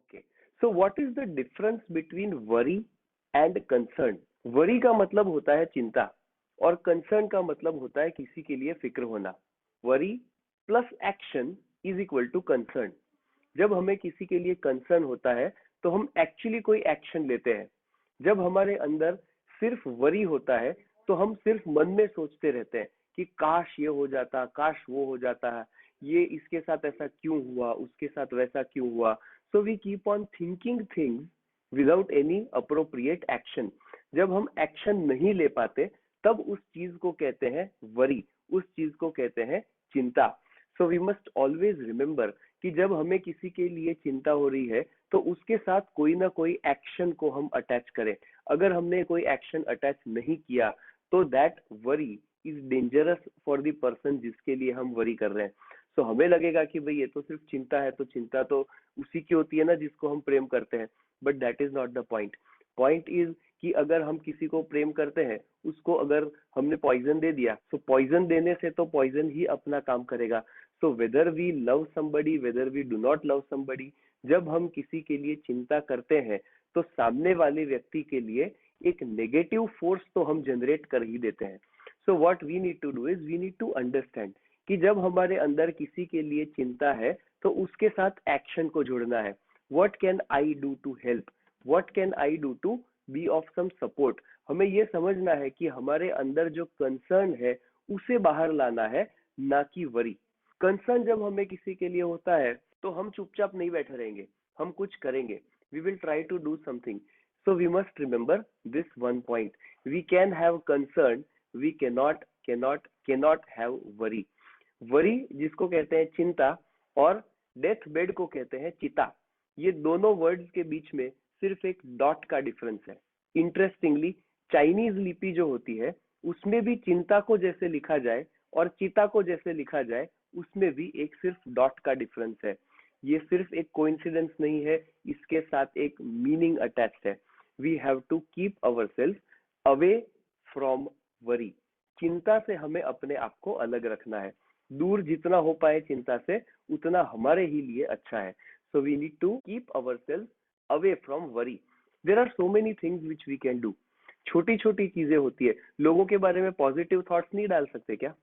Okay, so what is the difference between worry and concern? Worry का मतलब होता है चिंता और कंसर्न का मतलब होता है किसी के लिए फिक्र होना। Worry plus action is equal to concern. जब हमें किसी के लिए कंसर्न होता है तो हम एक्चुअली कोई एक्शन लेते हैं। जब हमारे अंदर सिर्फ वरी होता है तो हम सिर्फ मन में सोचते रहते हैं कि काश ये हो जाता, काश वो हो जाता है, ये इसके साथ ऐसा क्यों हुआ, उसके साथ वैसा क्यों हुआ। So we keep on thinking things without any appropriate action. जब हम एक्शन नहीं ले पाते तब उस चीज को कहते हैं वरी, उस चीज को कहते हैं चिंता। So we must always remember कि जब हमें किसी के लिए चिंता हो रही है तो उसके साथ कोई ना कोई एक्शन को हम अटैच करें। अगर हमने कोई एक्शन अटैच नहीं किया तो that worry is dangerous for the person जिसके लिए हम वरी कर रहे हैं। सो हमें लगेगा कि भाई ये तो सिर्फ चिंता है, तो चिंता तो उसी की होती है ना जिसको हम प्रेम करते हैं, but that is not the point. Point is कि अगर हम किसी को प्रेम करते हैं, उसको अगर हमने पॉइजन दे दिया, तो पॉइजन देने से तो पॉइजन ही अपना काम करेगा। So whether we love somebody, whether we do not love somebody, जब हम किसी के लिए चिंता करते हैं तो सामने वाले व्यक्ति के लिए एक नेगेटिव फोर्स तो हम जनरेट कर ही देते हैं। So what we need to do is we need to understand कि जब हमारे अंदर किसी के लिए चिंता है तो उसके साथ एक्शन को जोड़ना है। What can I do to help, what can I do to be of some support. हमें यह समझना है कि हमारे अंदर जो कंसर्न है उसे बाहर लाना है, ना कि वरी। कंसर्न जब हमें किसी के लिए होता है तो हम चुपचाप नहीं बैठे रहेंगे, हम कुछ करेंगे। We will try to do something. So we must remember this one point, we can have concern, we cannot have worry. Worry जिसको कहते हैं चिंता, और डेथ बेड को कहते हैं चिता। ये दोनों वर्ड्स के बीच में सिर्फ एक डॉट का डिफरेंस है। इंटरेस्टिंगली चाइनीज लिपि जो होती है उसमें भी चिंता को जैसे लिखा जाए और चिता को जैसे लिखा जाए, उसमें भी एक सिर्फ डॉट का डिफरेंस है। ये सिर्फ एक कोइंसिडेंस नहीं है, इसके साथ एक मीनिंग अटैच्ड है। We have to keep our self away from worry. चिंता से हमें अपने आप को अलग रखना है। दूर जितना हो पाए चिंता से उतना हमारे ही लिए अच्छा है। So we need to keep our self away from worry. There are so many things which we can do. छोटी छोटी चीजें होती है। लोगों के बारे में पॉजिटिव थॉट्स नहीं डाल सकते क्या?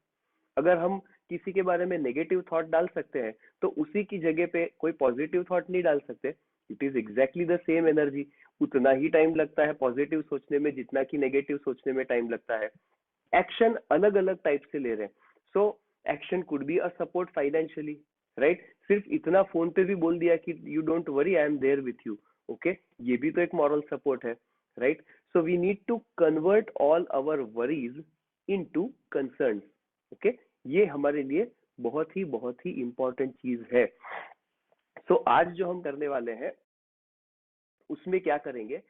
अगर हम किसी के बारे में नेगेटिव थॉट डाल सकते हैं तो उसी की जगह पे कोई पॉजिटिव थॉट नहीं डाल सकते? It is exactly the same energy. उतना ही टाइम लगता है पॉजिटिव सोचने में जितना कि नेगेटिव सोचने में टाइम लगता है। एक्शन अलग अलग टाइप से ले रहे हैं। So action could be a support financially, right? सिर्फ इतना फोन पे भी बोल दिया कि you don't worry, I am there with you, okay, ये भी तो एक मॉरल सपोर्ट है, right? So we need to convert all our worries into concerns, okay. ये हमारे लिए बहुत ही इंपॉर्टेंट चीज है। सो आज जो हम करने वाले हैं उसमें क्या करेंगे,